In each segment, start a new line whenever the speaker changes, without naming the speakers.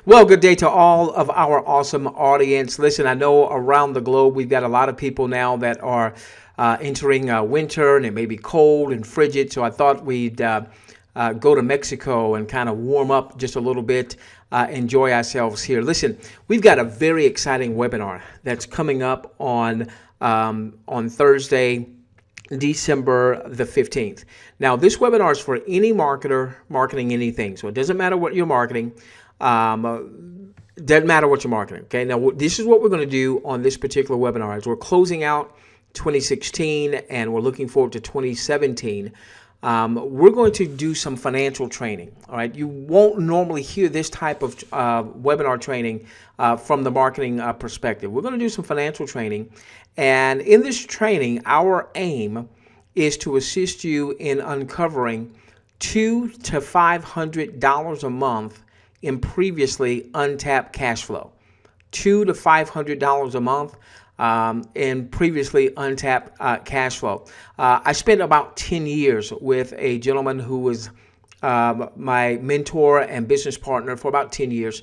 Well, good day to all of our awesome audience. Listen, I know around the globe we've got a lot of people now that are entering winter, and it may be cold and frigid. So I thought we'd go to Mexico and kind of warm up just a little bit, enjoy ourselves here. Listen, we've got a very exciting webinar that's coming up on Thursday, December the 15th. Now, this webinar is for any marketer marketing anything. So it doesn't matter what you're marketing. Doesn't matter what you're marketing. Okay. Now, this is what we're going to do on this particular webinar as we're closing out 2016 and we're looking forward to 2017. We're going to do some financial training. All right. You won't normally hear this type of webinar training from the marketing perspective. We're going to do some financial training. And in this training, our aim is to assist you in uncovering $200 to $500 a month in previously untapped cash flow. $200 to $500 a month in previously untapped cash flow. I spent about 10 years with a gentleman who was my mentor and business partner for about 10 years.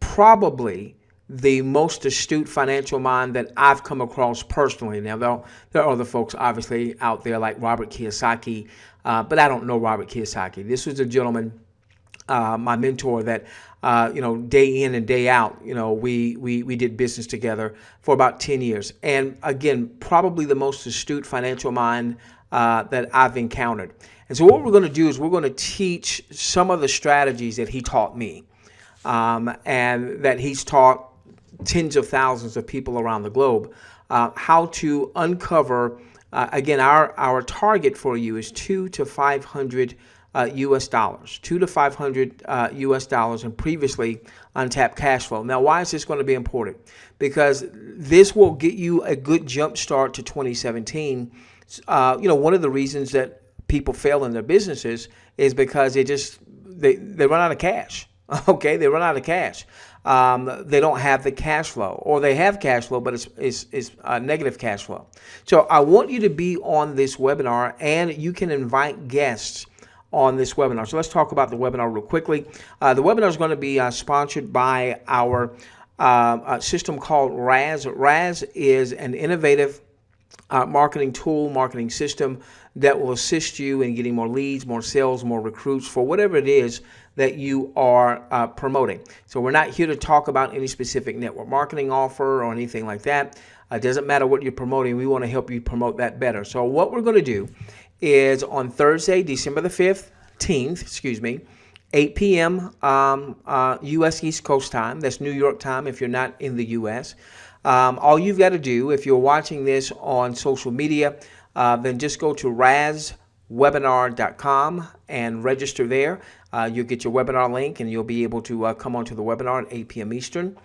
Probably the most astute financial mind that I've come across personally. Now, there are other folks obviously out there like Robert Kiyosaki, but I don't know Robert Kiyosaki. This was a gentleman, my mentor, that day in and day out, we did business together for about 10 years. And again, probably the most astute financial mind that I've encountered. And so what we're going to do is we're going to teach some of the strategies that he taught me, and that he's taught tens of thousands of people around the globe, how to uncover. Again, our target for you is $200 to $500 US dollars, $200 to $500 US dollars in previously untapped cash flow. Now, why is this going to be important? Because this will get you a good jump start to 2017. One of the reasons that people fail in their businesses is because they run out of cash. Okay, they run out of cash. They don't have the cash flow, or they have cash flow, but it's negative cash flow. So I want you to be on this webinar, and you can invite guests on this webinar. So let's talk about the webinar real quickly. The webinar is going to be sponsored by our system called RAS. RAS is an innovative marketing tool, marketing system that will assist you in getting more leads, more sales, more recruits for whatever it is that you are promoting. So we're not here to talk about any specific network marketing offer or anything like that. It doesn't matter what you're promoting. We want to help you promote that better. So what we're going to do is on Thursday, December the 15th, 8 p.m. U.S. East Coast time. That's New York time if you're not in the U.S. All you've got to do, if you're watching this on social media, then just go to razwebinar.com and register there. You'll get your webinar link, and you'll be able to come onto the webinar at 8 p.m. Eastern.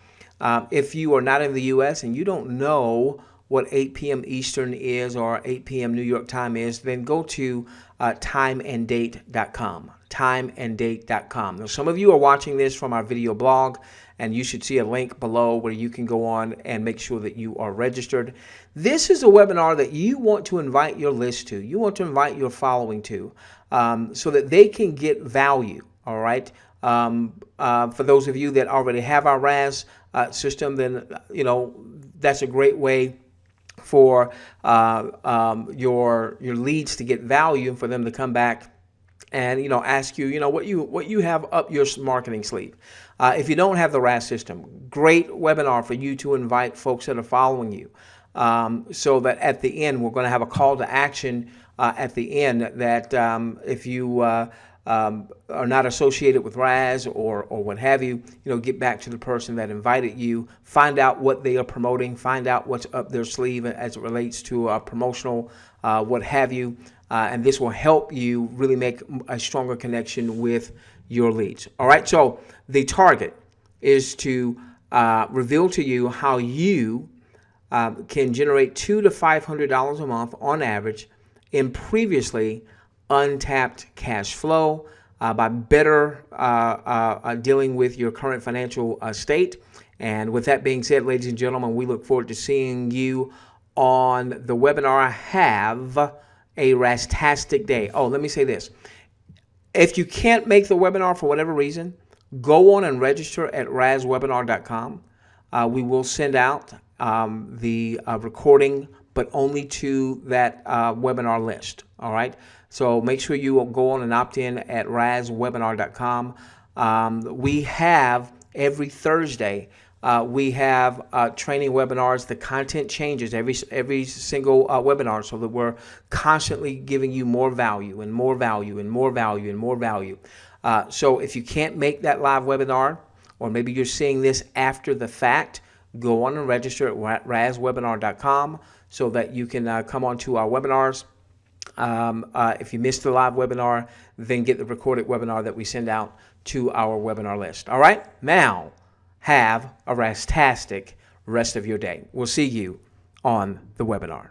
If you are not in the U.S. and you don't know what 8 p.m. Eastern is or 8 p.m. New York time is, then go to timeanddate.com. Timeanddate.com. Now, some of you are watching this from our video blog, and you should see a link below where you can go on and make sure that you are registered. This is a webinar that you want to invite your list to. You want to invite your following to, so that they can get value. All right. For those of you that already have our RAS system, then that's a great way for your leads to get value and for them to come back and ask you what you have up your marketing sleeve. If you don't have the RAS system, great webinar for you to invite folks that are following you, so that at the end we're going to have a call to action at the end that if you are not associated with RAS or what have you, get back to the person that invited you, find out what they are promoting, find out what's up their sleeve as it relates to promotional, what have you, and this will help you really make a stronger connection with your leads. All right, so the target is to reveal to you how you can generate $200 to $500 a month on average in previously untapped cash flow by better dealing with your current financial state. And with that being said, ladies and gentlemen, we look forward to seeing you on the webinar. Have a rastastic day. Oh, let me say this. If you can't make the webinar for whatever reason, go on and register at razwebinar.com. We will send out the recording, but only to that webinar list. All right. So make sure you go on and opt in at razwebinar.com. We have every Thursday. We have training webinars. The content changes every single webinar, so that we're constantly giving you more value and more value and more value and more value. So if you can't make that live webinar, or maybe you're seeing this after the fact, go on and register at razwebinar.com so that you can come on to our webinars. If you missed the live webinar, then get the recorded webinar that we send out to our webinar list. All right, now have a rastastic rest of your day. We'll see you on the webinar.